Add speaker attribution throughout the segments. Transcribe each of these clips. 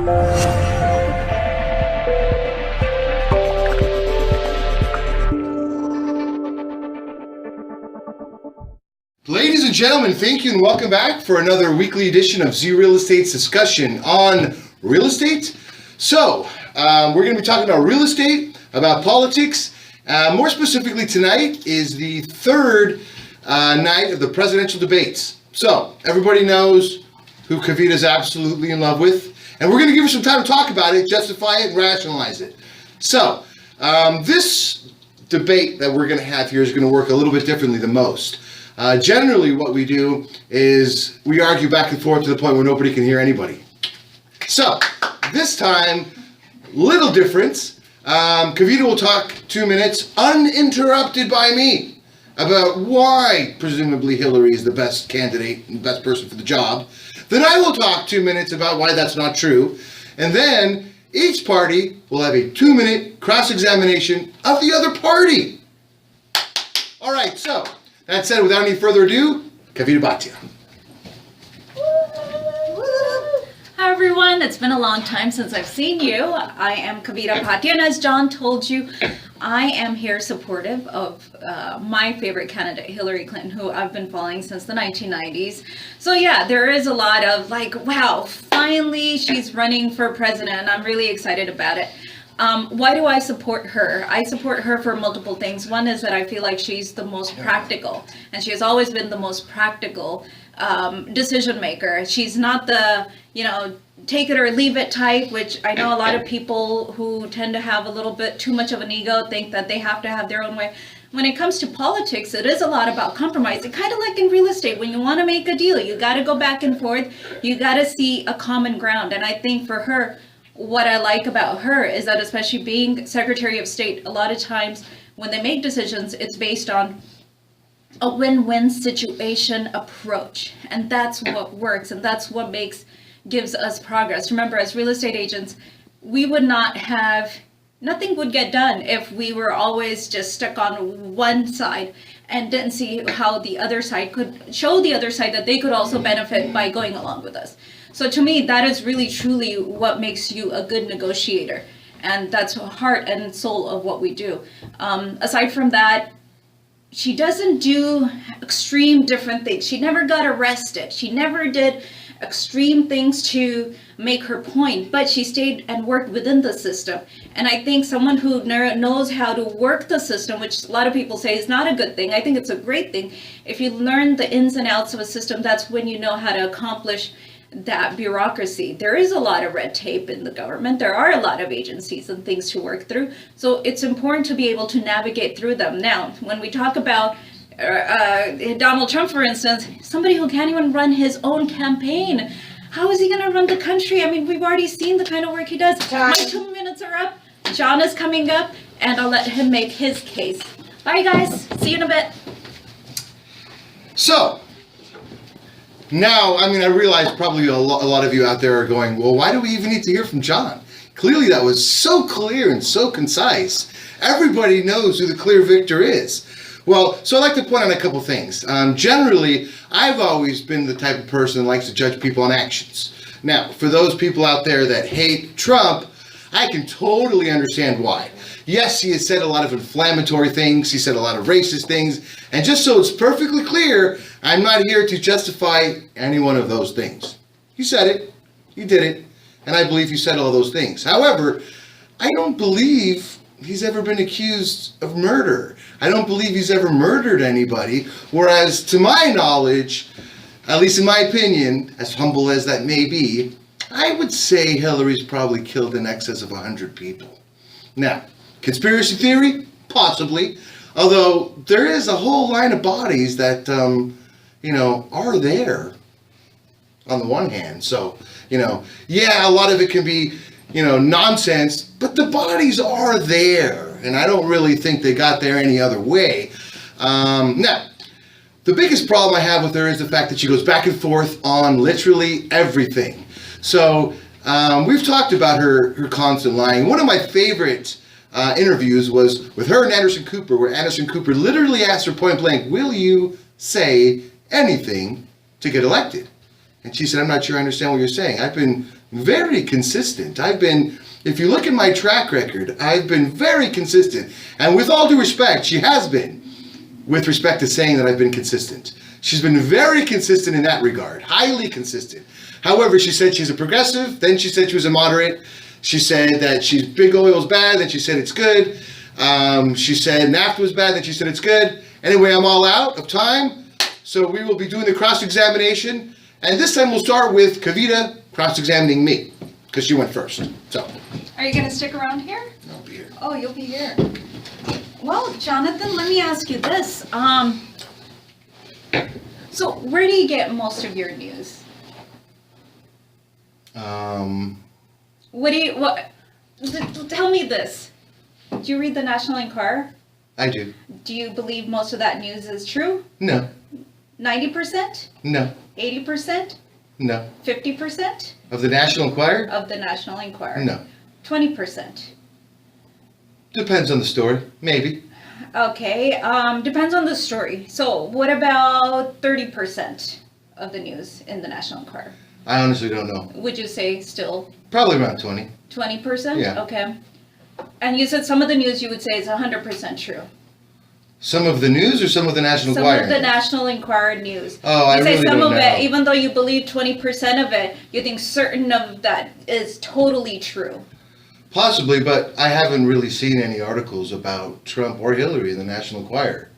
Speaker 1: Ladies and gentlemen, thank you and welcome back for another weekly edition of Z Real Estate's discussion on real estate. So, we're going to be talking about real estate, about politics. More specifically tonight is the third night of the presidential debates. So, everybody knows who Kavita is absolutely in love with, and we're going to give her some time to talk about it, justify it, and rationalize it. So, this debate that we're going to have here is going to work a little bit differently than most. Generally what we do is we argue back and forth to the point where nobody can hear anybody. So, this time, little difference. Kavita will talk 2 minutes uninterrupted by me about why presumably Hillary is the best candidate and best person for the job. Then I will talk 2 minutes about why that's not true. And then each party will have a 2-minute cross-examination of the other party. All right, so that said, without any further ado, Kavita Bhatia.
Speaker 2: Hi everyone, it's been a long time since I've seen you. I am Kavita Bhatia, and as John told you, I am here supportive of my favorite candidate, Hillary Clinton, who I've been following since the 1990s. So yeah, there is a lot of like, wow, finally she's running for president, and I'm really excited about it. Why do I support her? I support her for multiple things. One is that I feel like she's the most practical, and she has always been the most practical decision maker. She's not the, take it or leave it type, which I know a lot of people who tend to have a little bit too much of an ego think that they have to have their own way. When it comes to politics, it is a lot about compromise. It's kind of like in real estate. When you want to make a deal, you got to go back and forth. You got to see a common ground. And I think for her, what I like about her is that, especially being Secretary of State, a lot of times when they make decisions, it's based on a win-win situation approach. And that's what works, and that's what gives us progress. Remember, as real estate agents, we would not have, nothing would get done if we were always just stuck on one side and didn't see how the other side could show the other side that they could also benefit by going along with us. So to me, that is really truly what makes you a good negotiator. And that's the heart and soul of what we do. Aside from that, she doesn't do extreme different things. She never got arrested. She never did extreme things to make her point, but she stayed and worked within the system. And I think someone who knows how to work the system, which a lot of people say is not a good thing, I think it's a great thing. If you learn the ins and outs of a system, that's when you know how to accomplish that bureaucracy. There is a lot of red tape in the government. There are a lot of agencies and things to work through. So it's important to be able to navigate through them. Now, when we talk about Donald Trump, for instance, somebody who can't even run his own campaign, how is he going to run the country? I mean, we've already seen the kind of work he does. My 2 minutes are up. John is coming up, and I'll let him make his case. Bye, guys. See you in a bit.
Speaker 1: So, now, I realize probably a lot of you out there are going, well, why do we even need to hear from John? Clearly that was so clear and so concise. Everybody knows who the clear victor is. Well, so I'd like to point out a couple things. Generally, I've always been the type of person that likes to judge people on actions. Now, for those people out there that hate Trump, I can totally understand why. Yes, he has said a lot of inflammatory things, he said a lot of racist things, and just so it's perfectly clear, I'm not here to justify any one of those things. You said it, you did it, and I believe you said all those things. However, I don't believe he's ever been accused of murder. I don't believe he's ever murdered anybody, whereas to my knowledge, at least in my opinion, as humble as that may be, I would say Hillary's probably killed in excess of 100 people. Now, conspiracy theory? Possibly. Although there is a whole line of bodies that, are there on the one hand. So, yeah, a lot of it can be, nonsense, but the bodies are there. And I don't really think they got there any other way. Now, the biggest problem I have with her is the fact that she goes back and forth on literally everything. So, we've talked about her constant lying. One of my favorite interviews was with her and Anderson Cooper, where Anderson Cooper literally asked her point blank, will you say anything to get elected? And she said, I'm not sure I understand what you're saying. I've been very consistent. If you look at my track record, I've been very consistent. And with all due respect, she has been, with respect to saying that I've been consistent. She's been very consistent in that regard, highly consistent. However, she said she's a progressive, then she said she was a moderate. She said that big oil's bad, then she said it's good. She said NAFTA was bad, then she said it's good. Anyway, I'm all out of time, so we will be doing the cross-examination. And this time we'll start with Kavita cross-examining me, because she went first. So.
Speaker 2: Are you going to stick around here?
Speaker 1: I'll be here.
Speaker 2: Oh, you'll be here. Well, Jonathan, let me ask you this. So where do you get most of your news? Tell me this. Do you read the National Enquirer?
Speaker 1: I do.
Speaker 2: Do you believe most of that news is true?
Speaker 1: No.
Speaker 2: 90%?
Speaker 1: No.
Speaker 2: 80%?
Speaker 1: No.
Speaker 2: 50%?
Speaker 1: Of the National Enquirer?
Speaker 2: Of the National Enquirer?
Speaker 1: No.
Speaker 2: 20%?
Speaker 1: Depends on the story. Maybe.
Speaker 2: Okay, depends on the story. So what about 30% of the news in the National Enquirer?
Speaker 1: I honestly don't know.
Speaker 2: Would you say still
Speaker 1: Probably around 20.
Speaker 2: 20%?
Speaker 1: Yeah.
Speaker 2: Okay. And you said some of the news you would say is 100% true.
Speaker 1: Some of the news or some of the National
Speaker 2: Some
Speaker 1: Enquirer?
Speaker 2: of the National Enquirer news.
Speaker 1: Oh, I
Speaker 2: You say
Speaker 1: really
Speaker 2: some
Speaker 1: don't
Speaker 2: of
Speaker 1: know.
Speaker 2: it, even though you believe 20% of it, you think certain of that is totally true.
Speaker 1: Possibly, but I haven't really seen any articles about Trump or Hillary in the National Enquirer.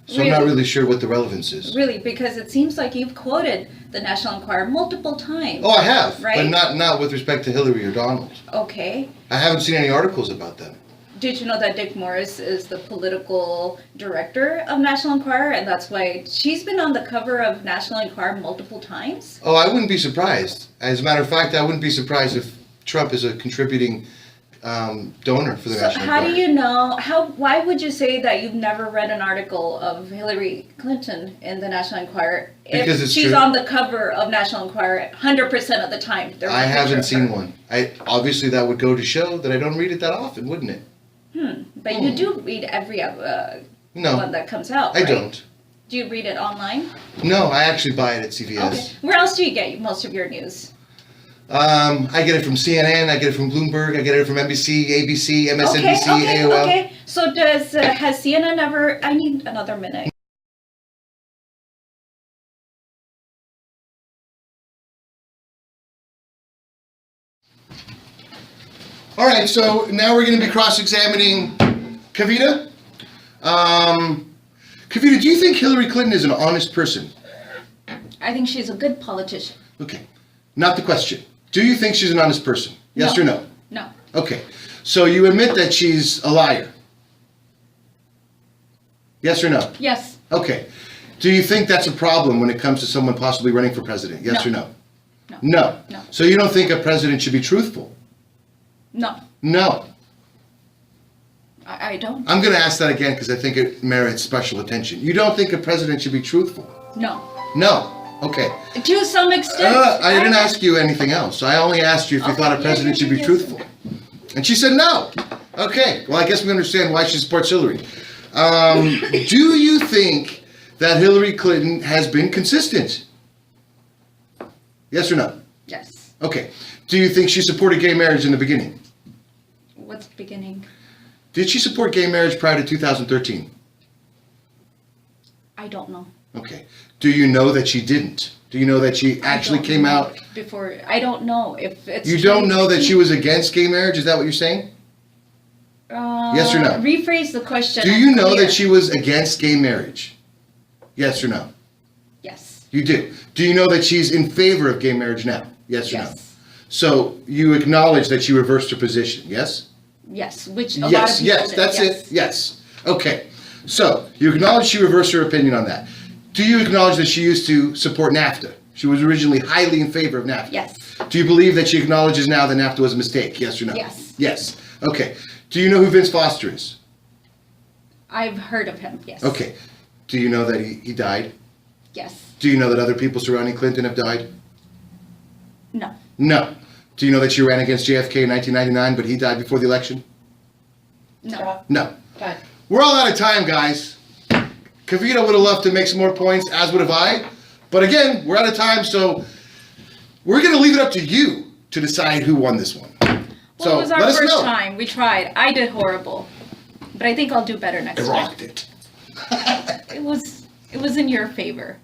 Speaker 1: So I'm not
Speaker 2: Really?
Speaker 1: really sure what the relevance is.
Speaker 2: Really, because it seems like you've quoted the National Enquirer multiple times.
Speaker 1: Oh, I have,
Speaker 2: Right?
Speaker 1: but not with respect to Hillary or Donald.
Speaker 2: Okay.
Speaker 1: I haven't seen any articles about them.
Speaker 2: Did you know that Dick Morris is the political director of National Enquirer, and that's why she's been on the cover of National Enquirer multiple times?
Speaker 1: Oh, I wouldn't be surprised. As a matter of fact, I wouldn't be surprised if Trump is a contributing donor for the
Speaker 2: So
Speaker 1: National
Speaker 2: how
Speaker 1: Enquirer.
Speaker 2: do you know, why would you say that you've never read an article of Hillary Clinton in the National Enquirer
Speaker 1: Because
Speaker 2: if
Speaker 1: it's
Speaker 2: she's
Speaker 1: true.
Speaker 2: on the cover of National Enquirer 100% of the time? There's a
Speaker 1: I
Speaker 2: picture
Speaker 1: haven't
Speaker 2: of
Speaker 1: seen
Speaker 2: her.
Speaker 1: one. Obviously that would go to show that I don't read it that often, wouldn't it?
Speaker 2: But you do read every
Speaker 1: No,
Speaker 2: one that comes out,
Speaker 1: I
Speaker 2: right?
Speaker 1: don't.
Speaker 2: Do you read it online?
Speaker 1: No, I actually buy it at CVS.
Speaker 2: Okay. Where else do you get most of your news?
Speaker 1: I get it from CNN, I get it from Bloomberg, I get it from NBC, ABC, MSNBC, AOL.
Speaker 2: Okay. So has CNN ever? I need another minute.
Speaker 1: All right, so now we're going to be cross-examining Kavita. Kavita, do you think Hillary Clinton is an honest person?
Speaker 2: I think she's a good politician.
Speaker 1: Okay, not the question. Do you think she's an honest person? Yes
Speaker 2: No.
Speaker 1: or no?
Speaker 2: No.
Speaker 1: Okay, so you admit that she's a liar? Yes or no?
Speaker 2: Yes.
Speaker 1: Okay. Do you think that's a problem when it comes to someone possibly running for president? Yes
Speaker 2: No.
Speaker 1: or no?
Speaker 2: No.
Speaker 1: No.
Speaker 2: No.
Speaker 1: So you don't think a president should be truthful?
Speaker 2: No.
Speaker 1: No.
Speaker 2: I don't.
Speaker 1: I'm going to ask that again because I think it merits special attention. You don't think a president should be truthful?
Speaker 2: No.
Speaker 1: No. Okay.
Speaker 2: To some extent.
Speaker 1: I didn't ask you anything else. I only asked you if you
Speaker 2: Okay,
Speaker 1: thought a president should be
Speaker 2: yes.
Speaker 1: truthful. And she said no. Okay. Well, I guess we understand why she supports Hillary. Do you think that Hillary Clinton has been consistent? Yes or no?
Speaker 2: Yes.
Speaker 1: Okay. Do you think she supported gay marriage in the beginning?
Speaker 2: What's the beginning?
Speaker 1: Did she support gay marriage prior to 2013?
Speaker 2: I don't know.
Speaker 1: Okay. Do you know that she didn't? Do you know that she actually
Speaker 2: I don't
Speaker 1: came
Speaker 2: know
Speaker 1: out?
Speaker 2: before. I don't know if it's.
Speaker 1: You don't know that she was against gay marriage? Is that what you're saying? Yes or no?
Speaker 2: Rephrase the question.
Speaker 1: Do you know
Speaker 2: Clear.
Speaker 1: that she was against gay marriage? Yes or no?
Speaker 2: Yes.
Speaker 1: You do. Do you know that she's in favor of gay marriage now? Yes or no?
Speaker 2: Yes.
Speaker 1: So you acknowledge that she reversed her position, yes?
Speaker 2: Yes. Which a lot of
Speaker 1: Yes,
Speaker 2: people
Speaker 1: yes,
Speaker 2: did.
Speaker 1: that's
Speaker 2: Yes.
Speaker 1: it. Yes. Okay. So you acknowledge she reversed her opinion on that. Do you acknowledge that she used to support NAFTA? She was originally highly in favor of NAFTA.
Speaker 2: Yes.
Speaker 1: Do you believe that she acknowledges now that NAFTA was a mistake? Yes or no?
Speaker 2: Yes.
Speaker 1: Yes. Okay. Do you know who Vince Foster is?
Speaker 2: I've heard of him. Yes.
Speaker 1: Okay. Do you know that he died?
Speaker 2: Yes.
Speaker 1: Do you know that other people surrounding Clinton have died?
Speaker 2: No.
Speaker 1: No. Do you know that she ran against JFK in 1999, but he died before the election?
Speaker 2: No.
Speaker 1: No.
Speaker 2: Good.
Speaker 1: We're all out of time, guys. Kavita would have loved to make some more points, as would have I. But again, we're out of time, so we're going to leave it up to you to decide who won this one.
Speaker 2: Well,
Speaker 1: So
Speaker 2: it was our
Speaker 1: let us
Speaker 2: first
Speaker 1: know.
Speaker 2: time. We tried. I did horrible. But I think I'll do better next
Speaker 1: I
Speaker 2: time.
Speaker 1: rocked it.
Speaker 2: It was in your favor.